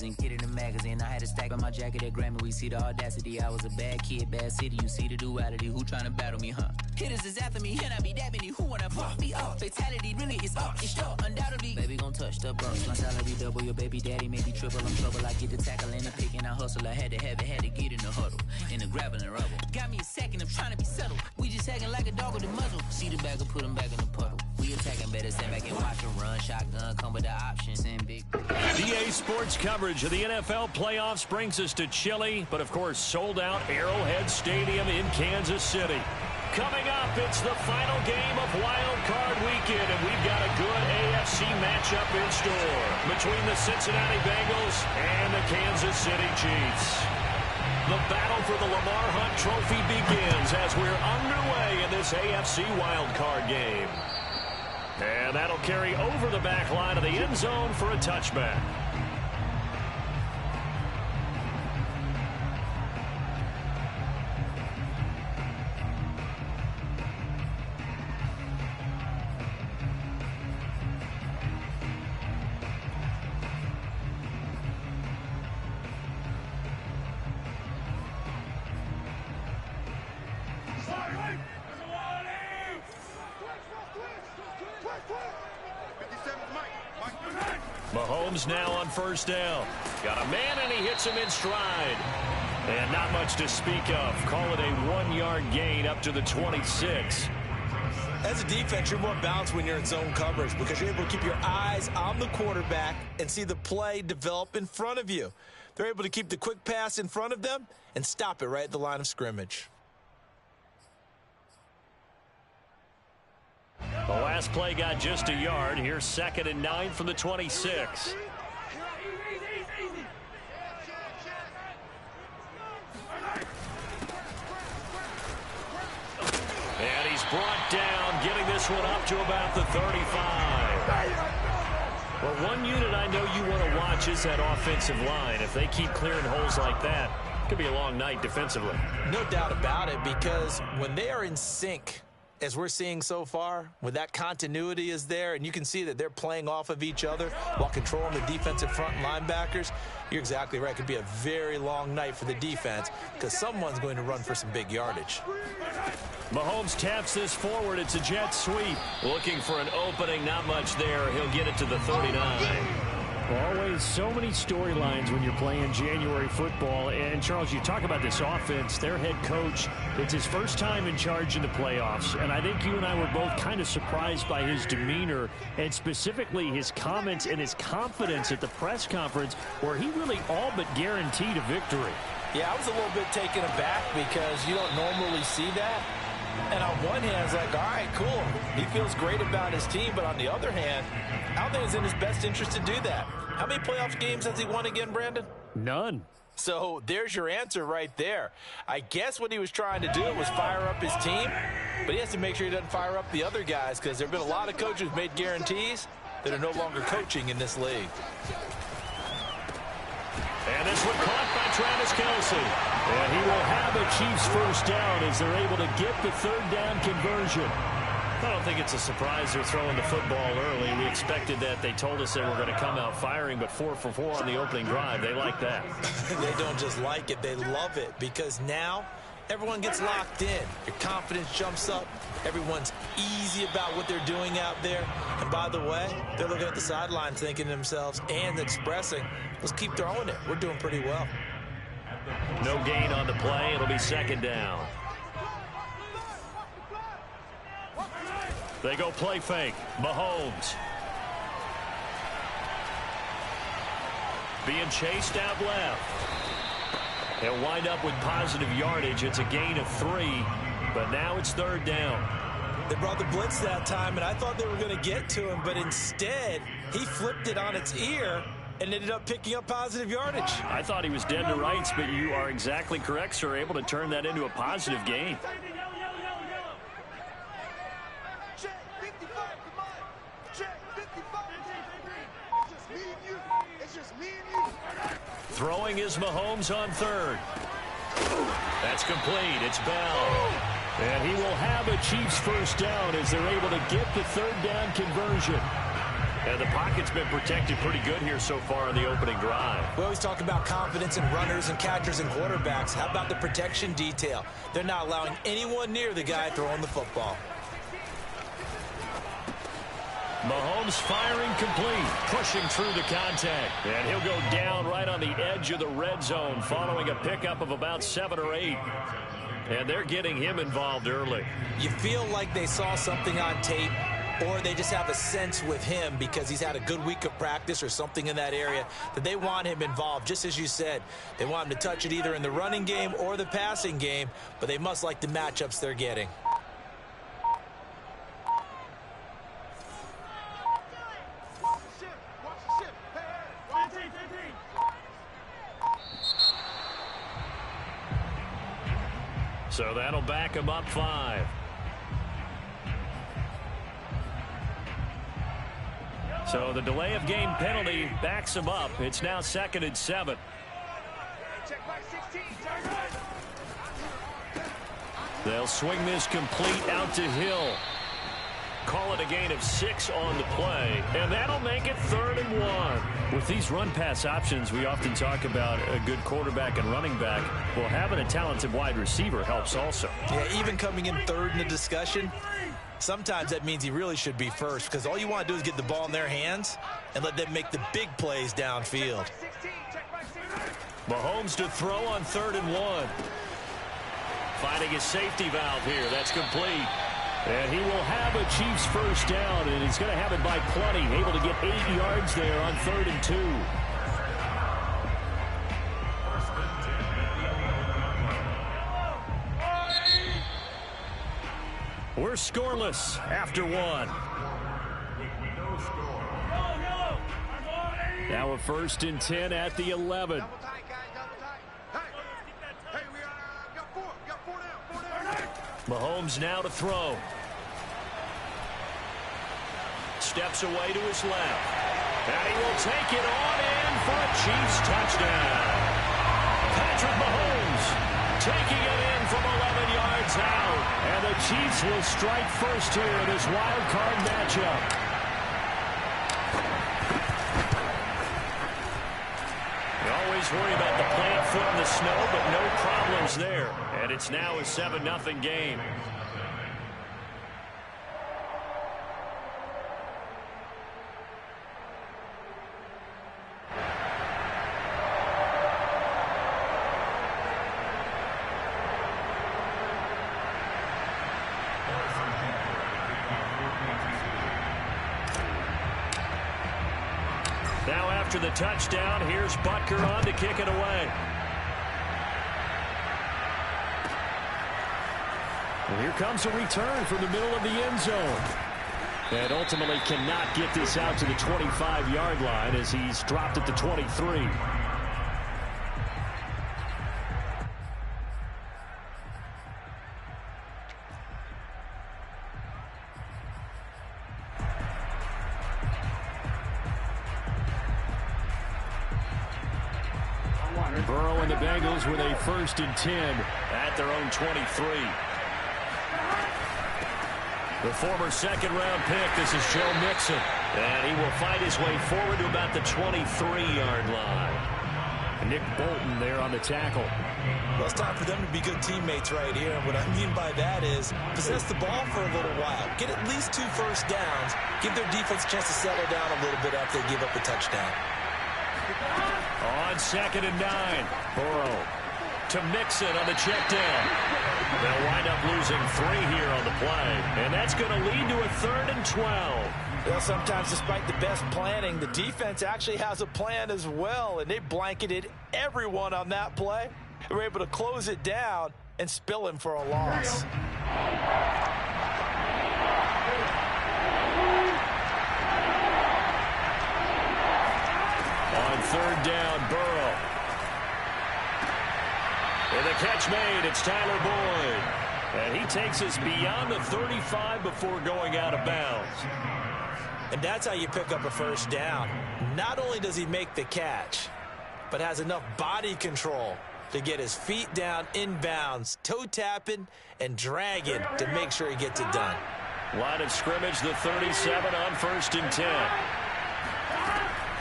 magazine, kid in the magazine. I had a stack on my jacket at Grammy. We see the audacity. I was a bad kid, bad city. You see the duality. Who tryna battle me, huh? Hitters is after me, here I be that many. Who wanna fuck me up? Fatality really is up, it's short, undoubtedly. Baby gon' touch the bucks. My salary double. Your baby daddy maybe triple. I'm trouble. I get the tackle and the pick and I hustle. I had to have it, had to get in the huddle. In the gravel and rubble. Got me a second, I'm trying to be subtle. We just acting like a dog with a muzzle. See the bag and put him back in the puddle. We attacking, better stand back and watch him run. Shotgun, come with the options and big. DA Sports coverage of the NFL playoffs brings us to chilly, but of course sold out Arrowhead Stadium in Kansas City. Coming up, it's the final game of Wild Card Weekend, and we've got a good AFC matchup in store between the Cincinnati Bengals and the Kansas City Chiefs. The battle for the Lamar Hunt Trophy begins as we're underway in this AFC Wild Card game. And that'll carry over the back line of the end zone for a touchback. Mahomes now on first down. Got a man, and he hits him in stride. And not much to speak of. Call it a 1-yard gain up to the 26. As a defense, you're more balanced when you're in zone coverage because you're able to keep your eyes on the quarterback and see the play develop in front of you. They're able to keep the quick pass in front of them and stop it right at the line of scrimmage. The last play got just a yard. Here's 2nd and 9 from the 26. And he's brought down, getting this one up to about the 35. Well, one unit I know you want to watch is that offensive line. If they keep clearing holes like that, it could be a long night defensively. No doubt about it, because when they are in sync, as we're seeing so far, when that continuity is there, and you can see that they're playing off of each other while controlling the defensive front linebackers, you're exactly right. It could be a very long night for the defense because someone's going to run for some big yardage. Mahomes taps this forward. It's a jet sweep. Looking for an opening. Not much there. He'll get it to the 39. Always so many storylines when you're playing January football. And, Charles, you talk about this offense, their head coach, it's his first time in charge in the playoffs. And I think you and I were both kind of surprised by his demeanor and specifically his comments and his confidence at the press conference where he really all but guaranteed a victory. Yeah, I was a little bit taken aback because you don't normally see that. And on one hand, it's like, all right, cool. He feels great about his team. But on the other hand, I don't think it's in his best interest to do that. How many playoff games has he won again, Brandon? None. So there's your answer right there. I guess what he was trying to do was fire up his team, but he has to make sure he doesn't fire up the other guys because there have been a lot of coaches who've made guarantees that are no longer coaching in this league. And this one caught by Travis Kelce. And he will have a Chiefs first down as they're able to get the 3rd down conversion. I don't think it's a surprise they're throwing the football early. We expected that. They told us they were going to come out firing, but 4 for 4 on the opening drive. They like that. They don't just like it. They love it because now everyone gets locked in. Your confidence jumps up. Everyone's easy about what they're doing out there. And by the way, they're looking at the sidelines thinking to themselves and expressing, let's keep throwing it. We're doing pretty well. No gain on the play. It'll be 2nd down. They go play fake. Mahomes. Being chased out left. He'll wind up with positive yardage. It's a gain of 3, but now it's 3rd down. They brought the blitz that time, and I thought they were going to get to him, but instead he flipped it on its ear and ended up picking up positive yardage. I thought he was dead to rights, but you are exactly correct, sir. Able to turn that into a positive gain. Throwing is Mahomes on 3rd. That's complete. It's Bell. And he will have a Chiefs first down as they're able to get the 3rd down conversion. And the pocket's been protected pretty good here so far on the opening drive. We always talk about confidence in runners and catchers and quarterbacks. How about the protection detail? They're not allowing anyone near the guy throwing the football. Mahomes firing complete, pushing through the contact. And he'll go down right on the edge of the red zone following a pickup of about 7 or 8. And they're getting him involved early. You feel like they saw something on tape, or they just have a sense with him because he's had a good week of practice or something in that area that they want him involved. Just as you said, they want him to touch it either in the running game or the passing game, but they must like the matchups they're getting. So that'll back him up 5. So the delay of game penalty backs him up. It's now 2nd and 7. They'll swing this complete out to Hill. Call it a gain of 6 on the play, and that'll make it 3rd and 1. With these run-pass options, we often talk about a good quarterback and running back. Well, having a talented wide receiver helps also. Yeah, even coming in 3rd in the discussion, sometimes that means he really should be first because all you want to do is get the ball in their hands and let them make the big plays downfield. Mahomes to throw on 3rd and 1. Finding a safety valve here. That's complete. And he will have a Chiefs first down, and he's going to have it by plenty. Able to get 8 yards there on 3rd and 2. We're scoreless after 1. Now a 1st and 10 at the 11. Mahomes now to throw. Steps away to his left. And he will take it on in for a Chiefs touchdown. Patrick Mahomes taking it in from 11 yards out. And the Chiefs will strike first here in this wild card matchup. You always worry about the plant foot in the snow, but no problems there. And it's now a 7-0 game. Now after the touchdown, here's Butker on to kick it away. And here comes a return from the middle of the end zone. And ultimately cannot get this out to the 25-yard line as he's dropped at the 23. Burrow and the Bengals with a 1st and 10 at their own 23. The former 2nd-round pick, this is Joe Mixon. And he will fight his way forward to about the 23-yard line. Nick Bolton there on the tackle. Well, it's time for them to be good teammates right here. And what I mean by that is possess the ball for a little while. Get at least 2 first downs. Give their defense a chance to settle down a little bit after they give up a touchdown. On 2nd and 9, Burrow to Mixon on the check down. They'll wind up losing 3 here on the play, and that's going to lead to a 3rd and 12. Well, sometimes despite the best planning, the defense actually has a plan as well, and they blanketed everyone on that play. They were able to close it down and spill him for a loss. On 3rd down, Burrow. And the catch made, it's Tyler Boyd. And he takes us beyond the 35 before going out of bounds. And that's how you pick up a first down. Not only does he make the catch, but has enough body control to get his feet down inbounds, toe tapping and dragging to make sure he gets it done. Line of scrimmage, the 37 on 1st and 10.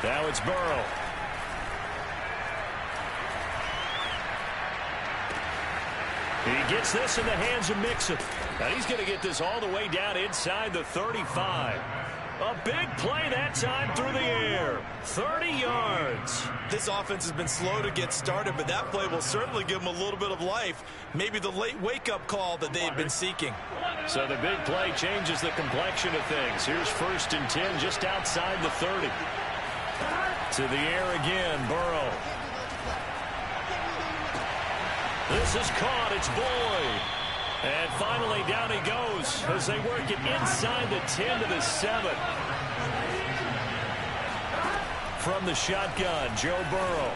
Now it's Burrow. He gets this in the hands of Mixon. Now he's going to get this all the way down inside the 35. A big play that time through the air. 30 yards. This offense has been slow to get started, but that play will certainly give them a little bit of life. Maybe the late wake-up call that they had been seeking. So the big play changes the complexion of things. Here's 1st and 10 just outside the 30. To the air again, Burrow. This is caught. It's Boyd. And finally down he goes as they work it inside the 10 to the 7. From the shotgun, Joe Burrow.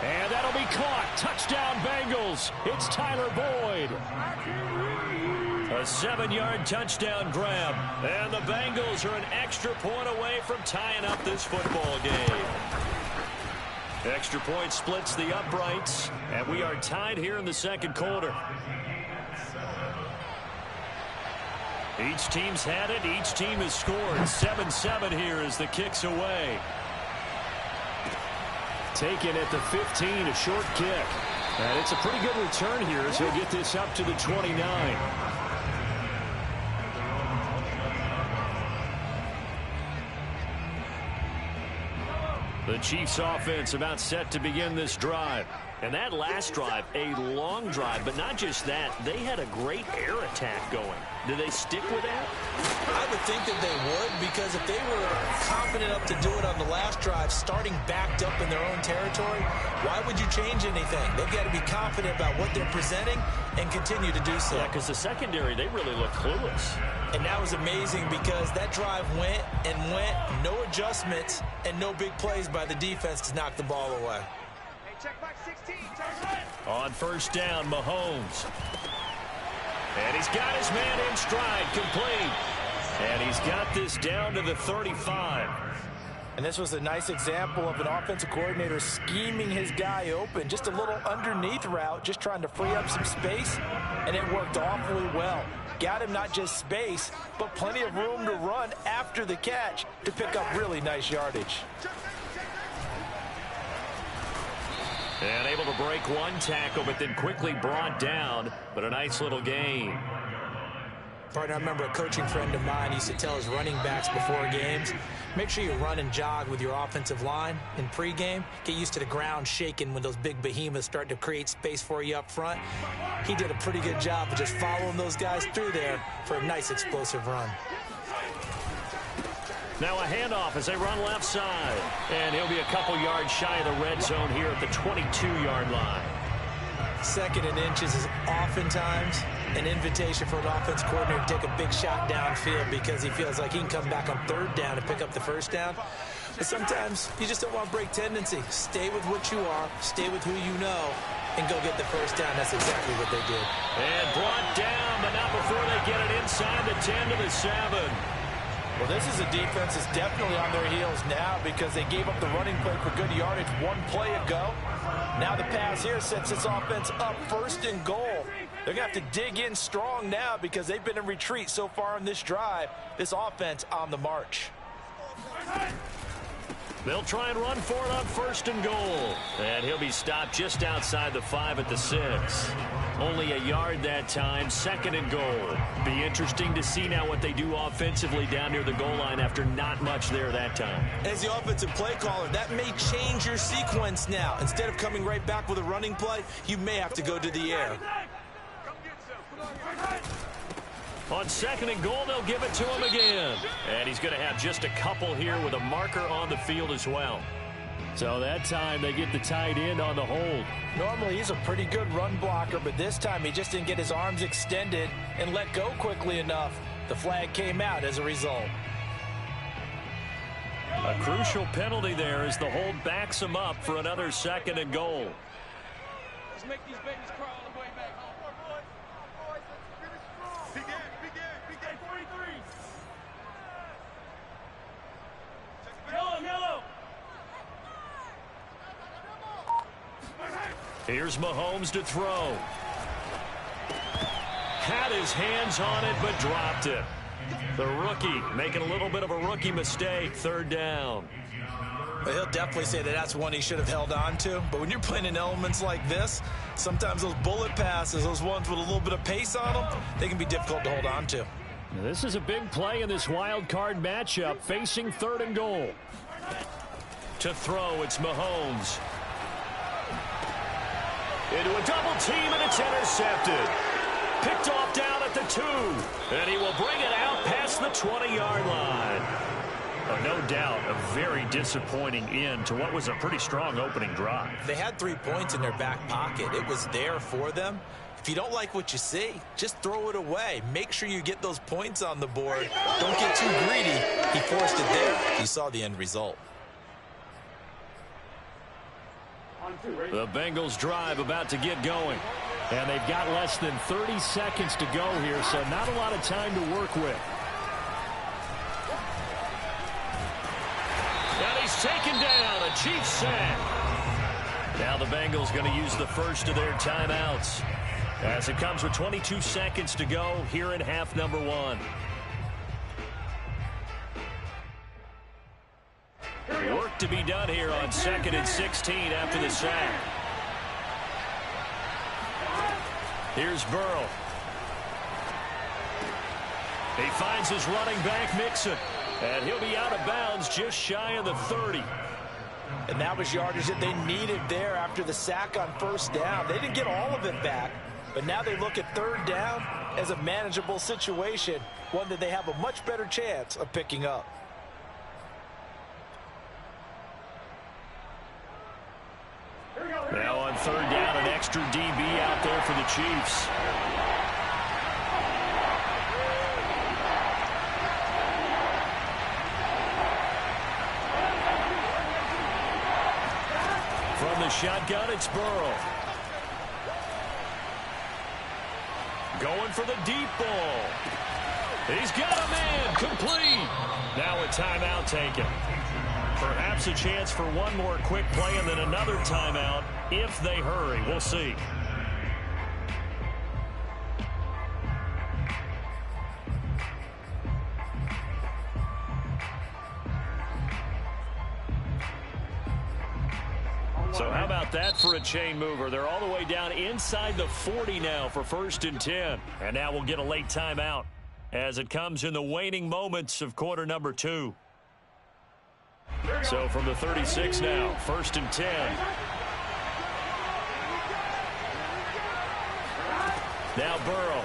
And that'll be caught. Touchdown Bengals. It's Tyler Boyd. A 7-yard touchdown grab. And the Bengals are an extra point away from tying up this football game. Extra point splits the uprights. And we are tied here in the 2nd quarter. Each team's had it. Each team has scored. 7-7 here as the kick's away. Taken at the 15, a short kick. And it's a pretty good return here as he'll get this up to the 29. The Chiefs offense about set to begin this drive. And that last drive, a long drive, but not just that. They had a great air attack going. Do they stick with that? I would think that they would, because if they were confident enough to do it on the last drive, starting backed up in their own territory, why would you change anything? They've got to be confident about what they're presenting and continue to do so. Yeah, because the secondary, they really look clueless. And that was amazing because that drive went and went, no adjustments, and no big plays by the defense to knock the ball away. On 1st down, Mahomes. And he's got his man in stride, complete. And he's got this down to the 35. And this was a nice example of an offensive coordinator scheming his guy open. Just a little underneath route, just trying to free up some space, and it worked awfully well. Got him not just space, but plenty of room to run after the catch to pick up really nice yardage. And able to break one tackle, but then quickly brought down. But a nice little gain. Partner, I remember a coaching friend of mine used to tell his running backs before games, make sure you run and jog with your offensive line in pregame. Get used to the ground shaking when those big behemoths start to create space for you up front. He did a pretty good job of just following those guys through there for a nice explosive run. Now a handoff as they run left side. And he'll be a couple yards shy of the red zone here at the 22-yard line. 2nd and inches is oftentimes an invitation for an offense coordinator to take a big shot downfield because he feels like he can come back on 3rd down and pick up the 1st down. But sometimes you just don't want to break tendency. Stay with what you are, stay with who you know, and go get the 1st down. That's exactly what they did. And brought down, but not before they get it inside the 10 to the 7. Well, this is a defense that's definitely on their heels now because they gave up the running play for good yardage one play ago. Now the pass here sets this offense up 1st and goal. They're going to have to dig in strong now because they've been in retreat so far in this drive. This offense on the march. They'll try and run for it on 1st and goal. And he'll be stopped just outside the 5 at the 6. Only a yard that time, 2nd and goal. Be interesting to see now what they do offensively down near the goal line after not much there that time. As the offensive play caller, that may change your sequence now. Instead of coming right back with a running play, you may have to go to the air. On 2nd and goal, they'll give it to him again. And he's going to have just a couple here with a marker on the field as well. So that time they get the tight end on the hold. Normally he's a pretty good run blocker, but this time he just didn't get his arms extended and let go quickly enough. The flag came out as a result. A crucial penalty there as the hold backs him up for another 2nd and goal. Let's make these babies crawl all the way back home. Begin, 43. Yellow. Here's Mahomes to throw. Had his hands on it, but dropped it. The rookie making a little bit of a rookie mistake, third down. He'll definitely say that that's one he should have held on to. But when you're playing in elements like this, sometimes those bullet passes, those ones with a little bit of pace on them, they can be difficult to hold on to. Now, this is a big play in this wild card matchup, facing 3rd and goal. To throw, it's Mahomes. Into a double team, and it's intercepted. Picked off down at the 2. And he will bring it out past the 20-yard line. No doubt a very disappointing end to what was a pretty strong opening drive. They had 3 points in their back pocket. It was there for them. If you don't like what you see, just throw it away. Make sure you get those points on the board. Don't get too greedy. He forced it there. You saw the end result. The Bengals drive about to get going. And they've got less than 30 seconds to go here, so not a lot of time to work with. And he's taken down, a Chiefs sack. Now the Bengals going to use the first of their timeouts, as it comes with 22 seconds to go here in half number 1. Work to be done here on 2nd and 16 after the sack. Here's Burrow. He finds his running back, Mixon. And he'll be out of bounds just shy of the 30. And that was yardage that they needed there after the sack on 1st down. They didn't get all of it back, but now they look at 3rd down as a manageable situation, one that they have a much better chance of picking up. Now on 3rd down, an extra DB out there for the Chiefs. From the shotgun, it's Burrow. Going for the deep ball. He's got a man, complete. Now a timeout taken. Perhaps a chance for one more quick play and then another timeout if they hurry. We'll see. So how about that for a chain mover? They're all the way down inside the 40 now for 1st and 10. And now we'll get a late timeout as it comes in the waning moments of quarter number 2. So from the 36 now, 1st and 10. Now Burrow.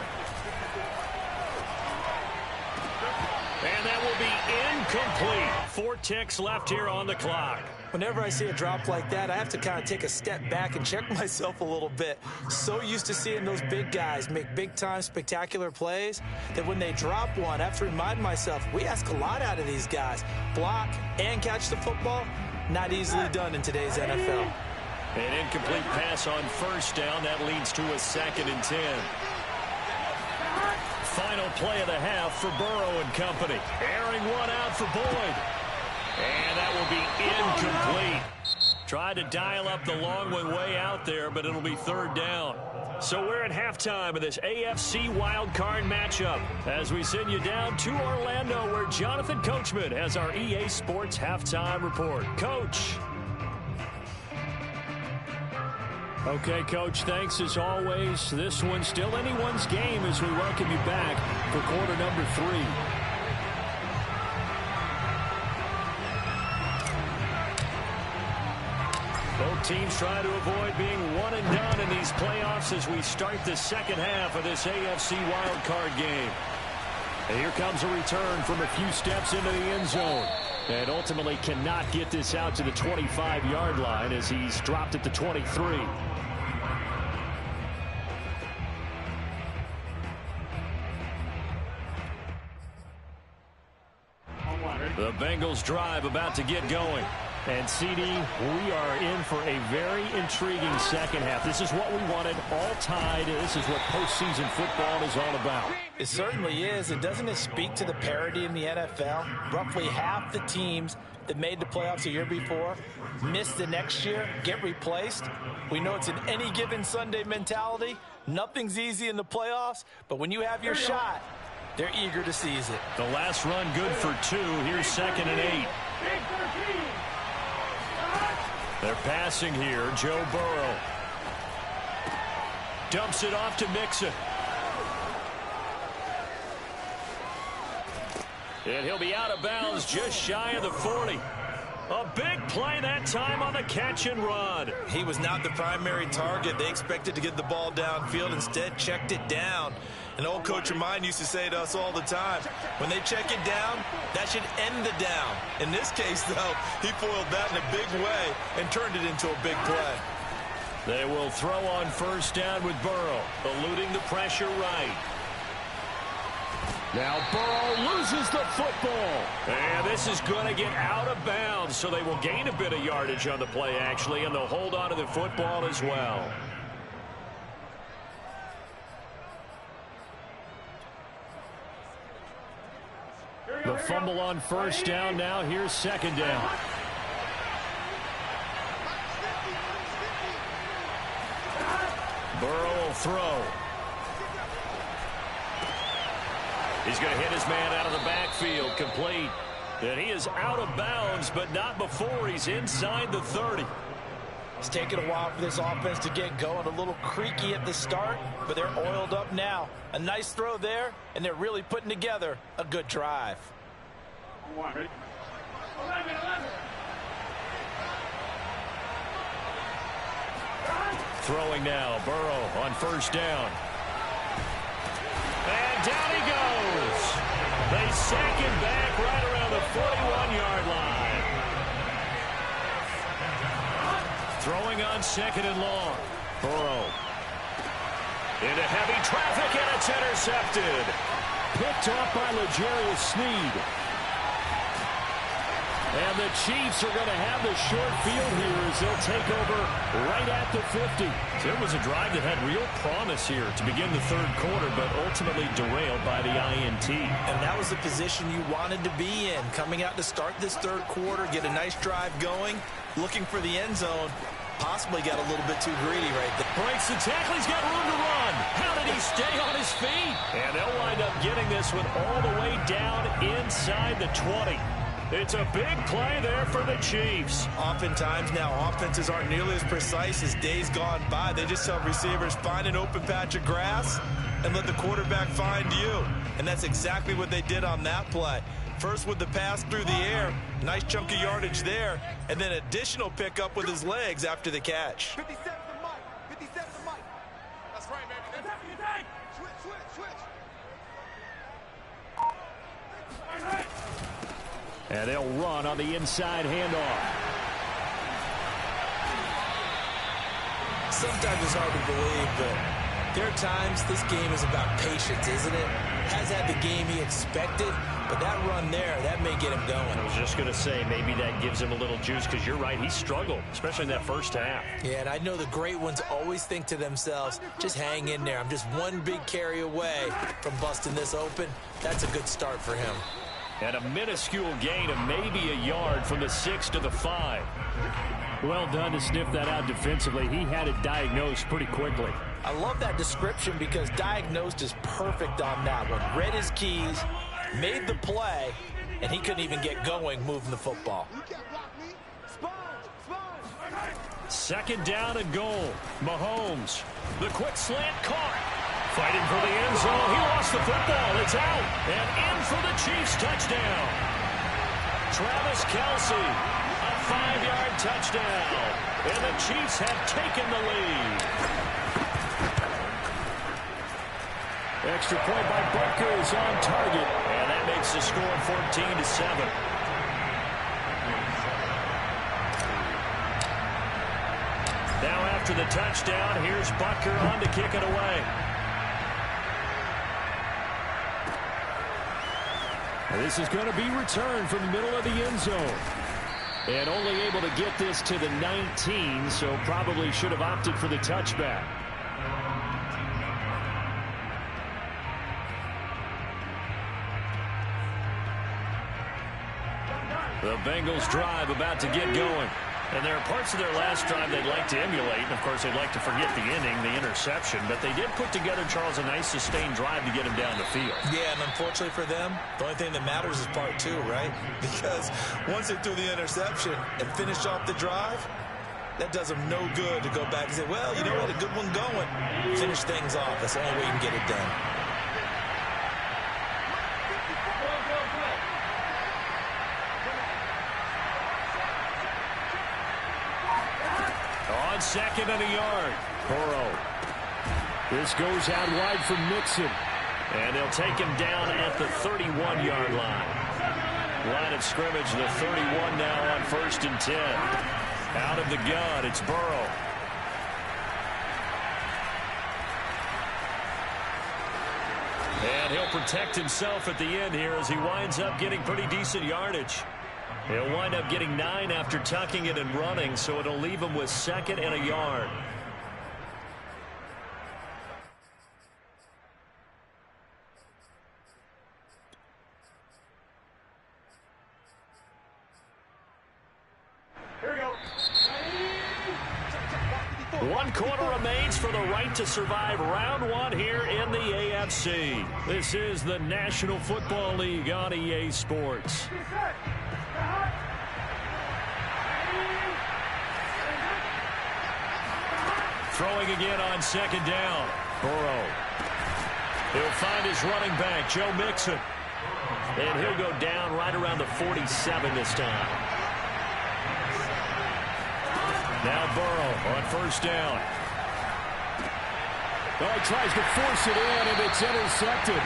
And that will be incomplete. 4 ticks left here on the clock. Whenever I see a drop like that, I have to kind of take a step back and check myself a little bit. So used to seeing those big guys make big-time spectacular plays that when they drop one, I have to remind myself, we ask a lot out of these guys. Block and catch the football, not easily done in today's NFL. An incomplete pass on 1st down. That leads to a 2nd and 10. Final play of the half for Burrow and company. Airing one out for Boyd. And that will be incomplete. Tried to dial up the long one way out there, but it'll be 3rd down. So we're at halftime of this AFC wildcard matchup as we send you down to Orlando, where Jonathan Coachman has our EA Sports halftime report. Coach. Okay, Coach, thanks as always. This one's still anyone's game as we welcome you back for quarter number 3. Both teams try to avoid being one and done in these playoffs as we start the second half of this AFC wildcard game. And here comes a return from a few steps into the end zone. And ultimately cannot get this out to the 25-yard line as he's dropped at the 23. The Bengals drive about to get going. And, CD, we are in for a very intriguing second half. This is what we wanted, all tied. This is what postseason football is all about. It certainly is. And doesn't it speak to the parity in the NFL? Roughly half the teams that made the playoffs a year before miss the next year, get replaced. We know it's an any given Sunday mentality. Nothing's easy in the playoffs, but when you have your shot, They're eager to seize it. The last run good for 2. Here's 2nd and 8. They're passing here. Joe Burrow dumps it off to Mixon. And he'll be out of bounds just shy of the 40. A big play that time on the catch and run. He was not the primary target. They expected to get the ball downfield. Instead, checked it down. An old coach of mine used to say to us all the time, when they check it down, that should end the down. In this case, though, he foiled that in a big way and turned it into a big play. They will throw on 1st down with Burrow, eluding the pressure right. Now Burrow loses the football. And this is going to get out of bounds, so they will gain a bit of yardage on the play, actually, and they'll hold on to the football as well. The fumble on 1st down. Now here's 2nd down. Burrow will throw. He's going to hit his man out of the backfield, complete. And he is out of bounds, but not before he's inside the 30. It's taken a while for this offense to get going. A little creaky at the start, but they're oiled up now. A nice throw there, and they're really putting together a good drive. Throwing now, Burrow on 1st down. And down he goes. They sack him back right around the 41-yard line. Throwing on 2nd and long. Burrow into heavy traffic, and it's intercepted. Picked off by L'Jarius Sneed. And the Chiefs are going to have the short field here as they'll take over right at the 50. So it was a drive that had real promise here to begin the 3rd quarter, but ultimately derailed by the INT. And that was the position you wanted to be in. Coming out to start this 3rd quarter, get a nice drive going, looking for the end zone. Possibly got a little bit too greedy right there. Breaks the tackle. He's got room to run. How did he stay on his feet? And they'll wind up getting this one all the way down inside the 20. It's a big play there for the Chiefs. Oftentimes now, offenses aren't nearly as precise as days gone by. They just tell receivers, find an open patch of grass and let the quarterback find you. And that's exactly what they did on that play. First with the pass through the air, nice chunk of yardage there, and then additional pickup with his legs after the catch. 57 to Mike. 57 to Mike. That's right, baby. That's it. Switch. And they'll run on the inside handoff. Sometimes it's hard to believe, but there are times this game is about patience, isn't it? Has had the game he expected, but that run there, that may get him going. I was just going to say, maybe that gives him a little juice, because you're right, he struggled, especially in that 1st half. Yeah, and I know the great ones always think to themselves, just hang in there. I'm just one big carry away from busting this open. That's a good start for him. And a minuscule gain of maybe a yard from the 6 to the 5. Well done to sniff that out defensively. He had it diagnosed pretty quickly. I love that description because diagnosed is perfect on that one. Read his keys, made the play, and he couldn't even get going moving the football. 2nd down and goal. Mahomes, the quick slant caught. Fighting for the end zone. He lost the football. It's out. And in for the Chiefs touchdown. Travis Kelce, a 5-yard touchdown. And the Chiefs have taken the lead. Extra point by Butker is on target. And that makes the score 14-7. Now after the touchdown, here's Butker on to kick it away. This is going to be returned from the middle of the end zone. And only able to get this to the 19, so probably should have opted for the touchback. The Bengals drive about to get going. And there are parts of their last drive they'd like to emulate. And, of course, they'd like to forget the inning, the interception. But they did put together, Charles, a nice sustained drive to get him down the field. Yeah, and unfortunately for them, the only thing that matters is part two, right? Because once they threw the interception and finished off the drive, that does them no good to go back and say, well, you know what, a good one going. Finish things off. That's the only way you can get it done. On second and a yard, Burrow. This goes out wide for Mixon. And they'll take him down at the 31-yard line. Line of scrimmage, the 31 now on 1st and 10. Out of the gun, it's Burrow. And he'll protect himself at the end here as he winds up getting pretty decent yardage. He'll wind up getting 9 after tucking it and running, so it'll leave him with 2nd and a yard. Here we go. 1 quarter remains for the right to survive round 1 here in the AFC. This is the National Football League on EA Sports. Throwing again on 2nd down. Burrow. He'll find his running back, Joe Mixon. And he'll go down right around the 47 this time. Now Burrow on 1st down. Oh, he tries to force it in, and it's intercepted.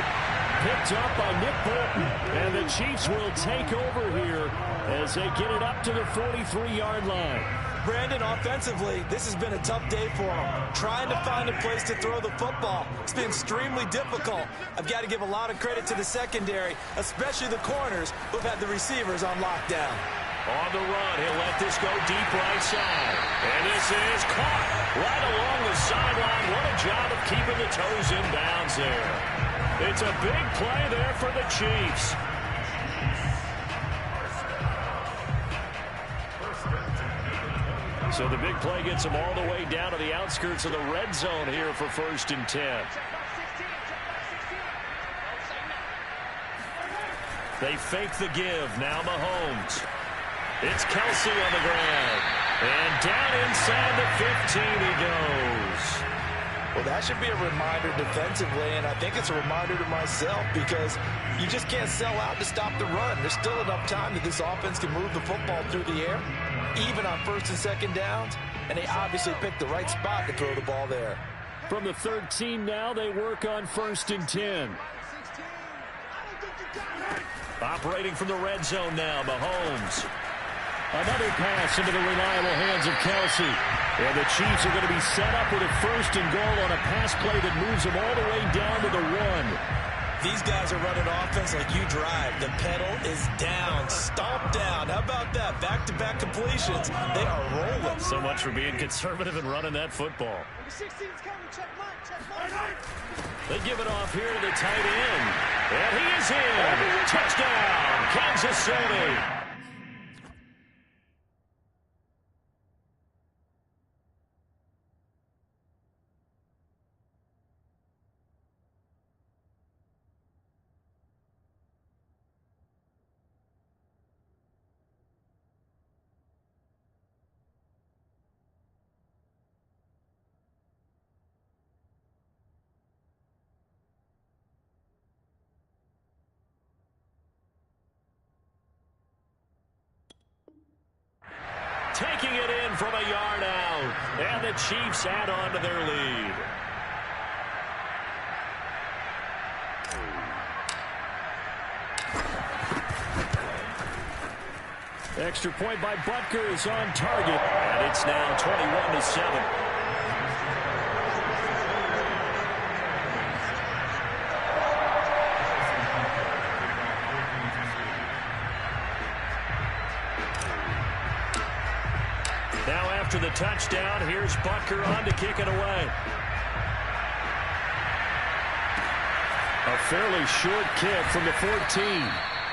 Picked up by Nick Bolton. And the Chiefs will take over here as they get it up to the 43-yard line. Brandon, offensively, this has been a tough day for him. Trying to find a place to throw the football. It's been extremely difficult. I've got to give a lot of credit to the secondary, especially the corners who've had the receivers on lockdown. On the run, he'll let this go deep right side. And this is caught right along the sideline. What a job of keeping the toes in bounds there. It's a big play there for the Chiefs. So the big play gets them all the way down to the outskirts of the red zone here for 1st and 10. They fake the give. Now Mahomes. It's Kelsey on the ground. And down inside the 15 he goes. Well, that should be a reminder defensively, and I think it's a reminder to myself because you just can't sell out to stop the run. There's still enough time that this offense can move the football through the air, even on 1st and 2nd downs, and they obviously picked the right spot to throw the ball there. From the 13 now, they work on 1st and 10. Operating from the red zone now, Mahomes. Another pass into the reliable hands of Kelsey. And the Chiefs are going to be set up with a 1st and goal on a pass play that moves them all the way down to the 1. These guys are running offense like you drive. The pedal is down, stomped down. How about that? Back-to-back completions. They are rolling. So much for being conservative and running that football. They give it off here to the tight end. And he is in. Touchdown, Kansas City. Taking it in from a yard out. And the Chiefs add on to their lead. Extra point by Butker is on target. And it's now 21-7. Now after the touchdown, here's Butker on to kick it away. A fairly short kick from the 14.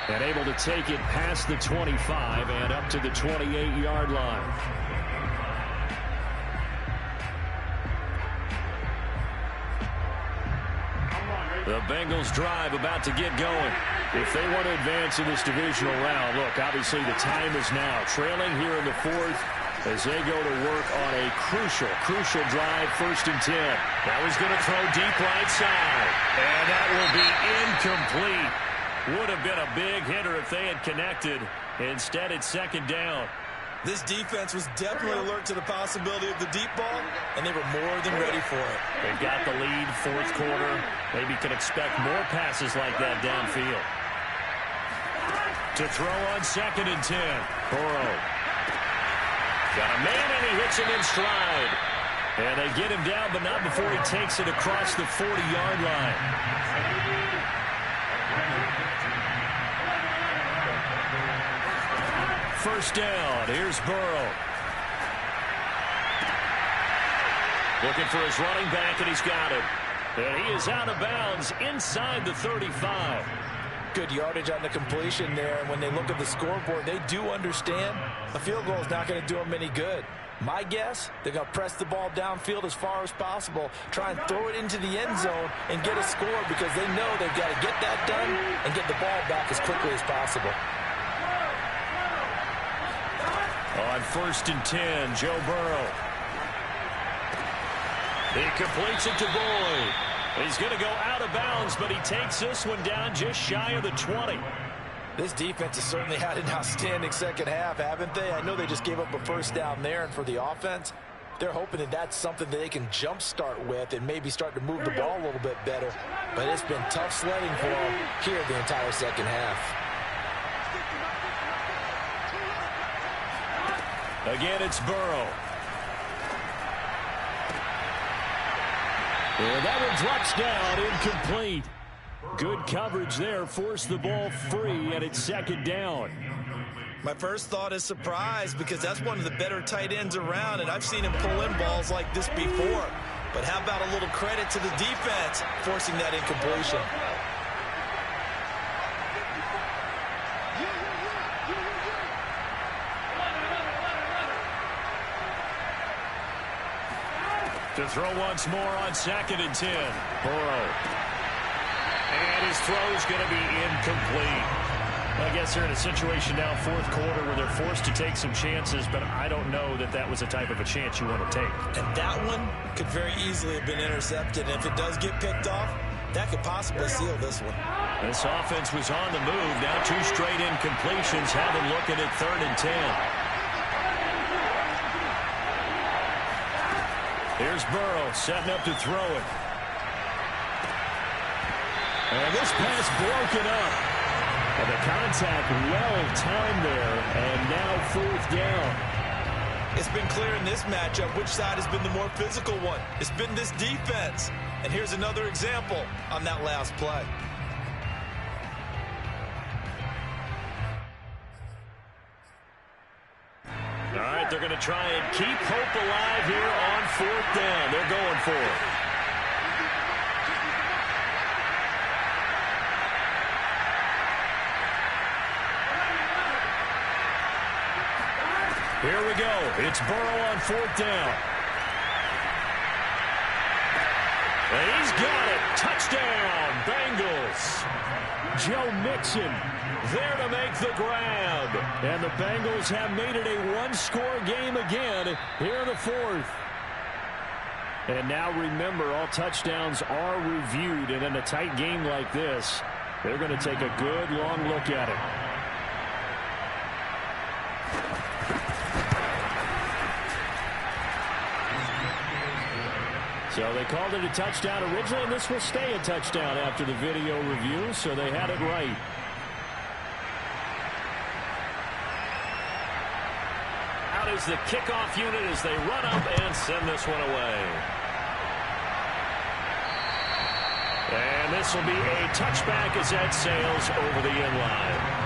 And able to take it past the 25 and up to the 28-yard line. The Bengals drive about to get going. If they want to advance in this divisional round, look, obviously the time is now. Trailing here in the fourth as they go to work on a crucial drive, 1st and 10. That was going to throw deep right side. And that will be incomplete. Would have been a big hitter if they had connected. Instead, it's 2nd down. This defense was definitely alert to the possibility of the deep ball, and they were more than ready for it. They've got the lead, 4th quarter. Maybe can expect more passes like that downfield. To throw on 2nd and 10. Burrow. Got a man, and he hits him in stride. And they get him down, but not before he takes it across the 40-yard line. First down. Here's Burrow. Looking for his running back, and he's got it. And he is out of bounds inside the 35. Good yardage on the completion there. And when they look at the scoreboard, they do understand a field goal is not going to do them any good. My guess, they're going to press the ball downfield as far as possible, try and throw it into the end zone and get a score because they know they've got to get that done and get the ball back as quickly as possible. On 1st and 10, Joe Burrow. He completes it to Boyd. He's going to go out of bounds, but he takes this one down just shy of the 20. This defense has certainly had an outstanding second half, haven't they? I know they just gave up a 1st down there, and for the offense, they're hoping that that's something that they can jumpstart with and maybe start to move the ball a little bit better. But it's been tough sledding for them here the entire second half. Again, it's Burrow. And that one drops down, incomplete. Good coverage there, forced the ball free, and it's 2nd down. My first thought is surprise because that's one of the better tight ends around, and I've seen him pull in balls like this before. But how about a little credit to the defense forcing that incompletion? To throw once more on 2nd and 10. Burrow. And his throw's going to be incomplete. I guess they're in a situation now, 4th quarter, where they're forced to take some chances, but I don't know that that was the type of a chance you want to take. And that one could very easily have been intercepted. And if it does get picked off, that could possibly seal this one. This offense was on the move. Now 2 straight incompletions have them looking at 3rd and 10. Here's Burrow setting up to throw it. And this pass broken up. And the contact well timed there. And now 4th down. It's been clear in this matchup which side has been the more physical one. It's been this defense. And here's another example on that last play. All right, they're going to try and keep hope alive here on 4th down. They're going for it. Here we go. It's Burrow on 4th down. And he's got it. Touchdown, Bengals. Joe Mixon there to make the grab. And the Bengals have made it a one-score game again here in the 4th. And now remember, all touchdowns are reviewed. And in a tight game like this, they're going to take a good long look at it. So they called it a touchdown originally, and this will stay a touchdown after the video review, so they had it right. Out is the kickoff unit as they run up and send this one away. And this will be a touchback as that sails over the end line.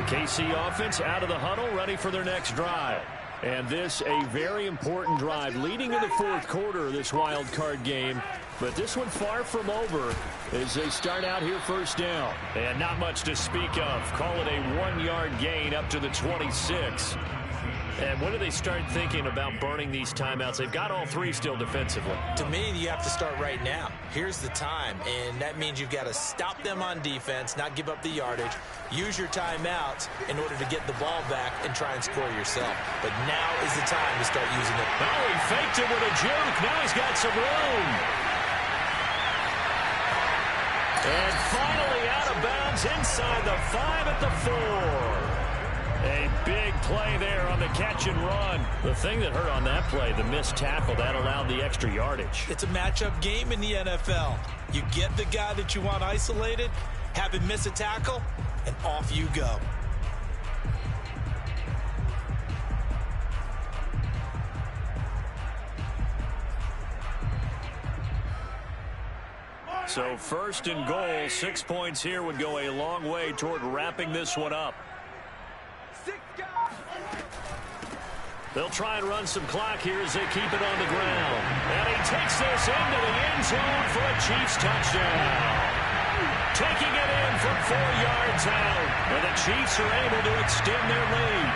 KC offense out of the huddle, ready for their next drive. And this a very important drive leading in the fourth quarter of this wild card game. But this one far from over as they start out here first down. And not much to speak of. Call it a 1-yard gain up to the 26. And when do they start thinking about burning these timeouts? They've got all three still defensively. To me, you have to start right now. Here's the time, and that means you've got to stop them on defense, not give up the yardage, use your timeouts in order to get the ball back and try and score yourself. But now is the time to start using it. Oh, he faked it with a juke. Now he's got some room. And finally out of bounds inside the 5 at the 4. A big play there on the catch and run. The thing that hurt on that play, the missed tackle, that allowed the extra yardage. It's a matchup game in the NFL. You get the guy that you want isolated, have him miss a tackle, and off you go. So first and goal, 6 points here would go a long way toward wrapping this one up. They'll try and run some clock here as they keep it on the ground. And he takes this into the end zone for a Chiefs touchdown. Taking it in from 4 yards out. And the Chiefs are able to extend their lead.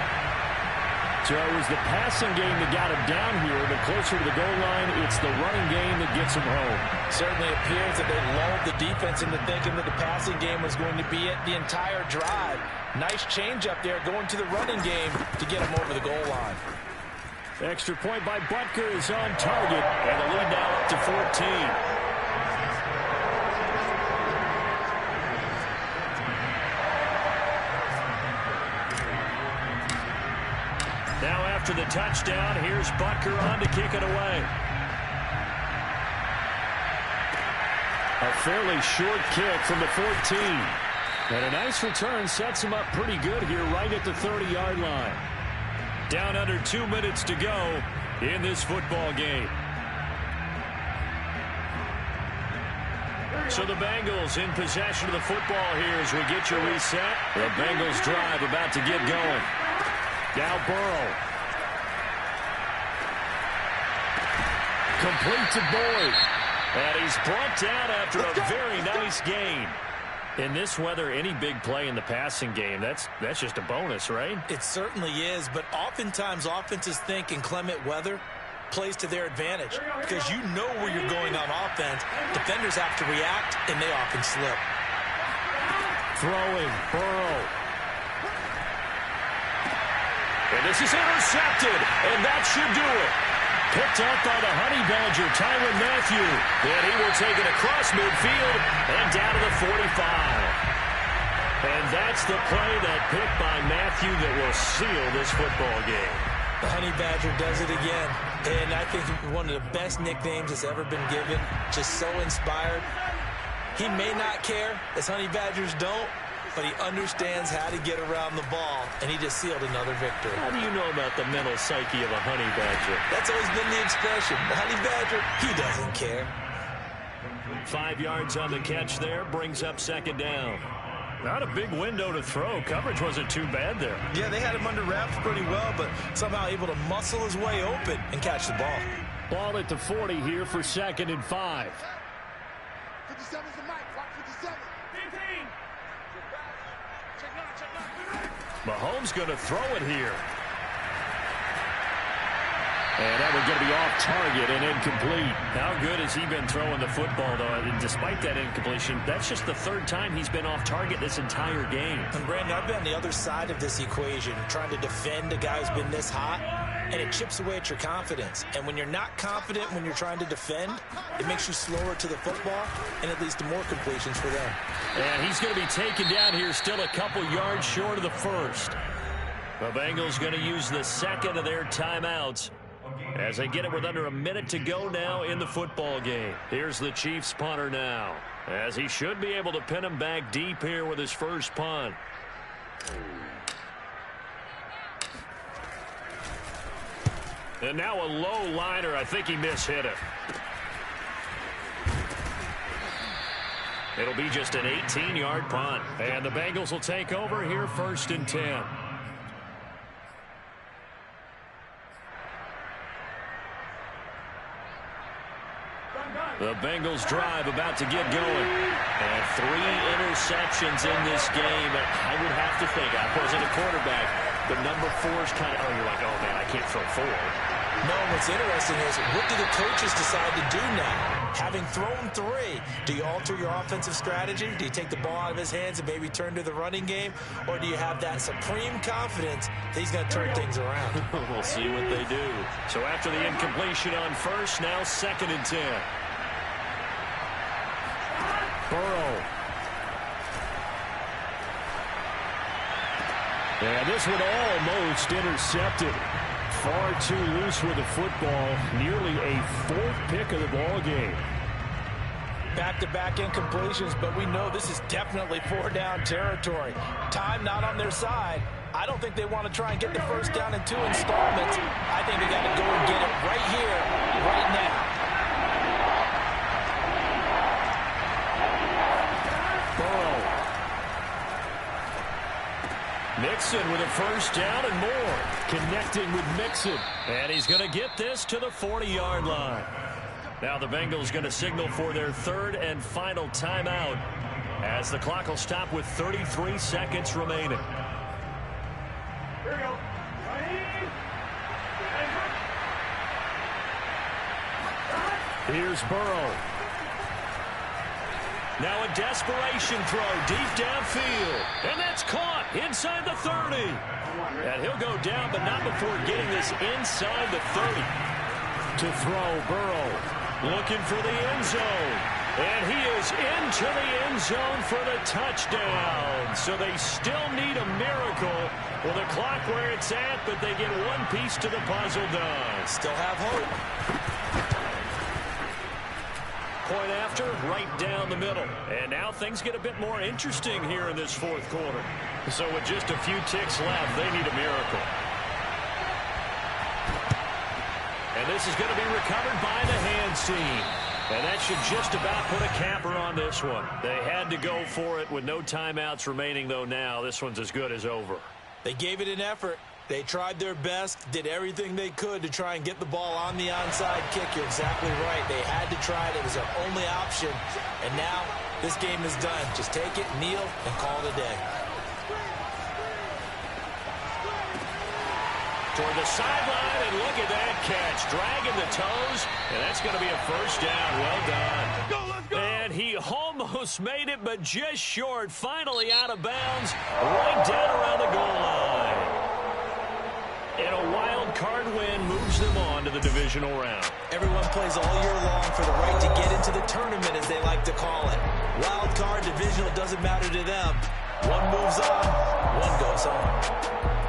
So it was the passing game that got him down here, but closer to the goal line, it's the running game that gets him home. Certainly appears that they lulled the defense into thinking that the passing game was going to be it the entire drive. Nice change up there going to the running game to get him over the goal line. Extra point by Butker is on target, and the lead now up to 14. Now after the touchdown, here's Butker on to kick it away. A fairly short kick from the 14. And a nice return sets him up pretty good here right at the 30-yard line. Down under 2 minutes to go in this football game. So the Bengals in possession of the football here as we get your reset. The Bengals drive about to get going. Now Burrow. Complete to Boyd. And he's brought down after a very nice gain. In this weather, any big play in the passing game, that's just a bonus, right? It certainly is, but oftentimes offenses think in clement weather plays to their advantage because you know where you're going on offense. Defenders have to react, and they often slip. Throwing, Burrow. And this is intercepted, and that should do it. Picked up by the Honey Badger, Tyrann Mathieu. And he will take it across midfield and down to the 45. And that's the play, that pick by Mathieu, that will seal this football game. The Honey Badger does it again. And I think one of the best nicknames that's ever been given. Just so inspired. He may not care, as Honey Badgers don't, but he understands how to get around the ball, and he just sealed another victory. How do you know about the mental psyche of a Honey Badger? That's always been the expression. The Honey Badger, he doesn't care. 5 yards on the catch there, brings up second down. Not a big window to throw. Coverage wasn't too bad there. Yeah, they had him under wraps pretty well, but somehow able to muscle his way open and catch the ball. Ball at the 40 here for 2nd and 5. 57's the mic. Watch 57. 15. Mahomes going to throw it here. And that one's going to be off target and incomplete. How good has he been throwing the football, though? And despite that incompletion, that's just the 3rd time he's been off target this entire game. And Brandon, I've been on the other side of this equation, trying to defend a guy who's been this hot, and it chips away at your confidence. And when you're not confident when you're trying to defend, it makes you slower to the football, and it leads to more completions for them. And he's going to be taken down here, still a couple yards short of the 1st. The Bengals going to use the 2nd of their timeouts as they get it with under a minute to go now in the football game. Here's the Chiefs punter now, as he should be able to pin him back deep here with his first punt. And now a low liner. I think he mishit it. It'll be just an 18-yard punt. And the Bengals will take over here 1st and 10. The Bengals drive about to get going. And 3 interceptions in this game. I would have to think, I wasn't a quarterback, but number 4 is kind of, you're like, oh, man, I can't throw 4. No, what's interesting is, what do the coaches decide to do now? Having thrown 3, do you alter your offensive strategy? Do you take the ball out of his hands and maybe turn to the running game? Or do you have that supreme confidence that he's going to turn things around? We'll see what they do. So after the incompletion on 1st, now 2nd and 10. Burrow. And this one almost intercepted. Far too loose with the football. Nearly a 4th pick of the ball game. Back-to-back incompletions, but we know this is definitely 4-down territory. Time not on their side. I don't think they want to try and get the 1st down in 2 installments. I think they got to go and get it right here, right now. Mixon with a 1st down and more. Connecting with Mixon. And he's going to get this to the 40-yard line. Now the Bengals going to signal for their 3rd and final timeout as the clock will stop with 33 seconds remaining. Here we go. Here's Burrow. Now a desperation throw deep downfield. And that's caught inside the 30. And he'll go down, but not before getting this inside the 30. To throw, Burrow. Looking for the end zone. And he is into the end zone for the touchdown. So they still need a miracle with the clock where it's at, but they get one piece to the puzzle done. Still have hope. Point after, right down the middle. And now things get a bit more interesting here in this 4th quarter. So with just a few ticks left, they need a miracle. And this is going to be recovered by the hands team. And that should just about put a capper on this one. They had to go for it with no timeouts remaining, though now. This one's as good as over. They gave it an effort. They tried their best, did everything they could to try and get the ball on the onside kick. You're exactly right. They had to try it. It was their only option. And now this game is done. Just take it, kneel, and call it a day. Toward the sideline, and look at that catch. Dragging the toes, and that's going to be a 1st down. Well done. Let's go, let's go. And he almost made it, but just short. Finally out of bounds, right down around the goal line. And a wild card win moves them on to the divisional round. Everyone plays all year long for the right to get into the tournament, as they like to call it. Wild card, divisional, doesn't matter to them. One moves on, one goes home.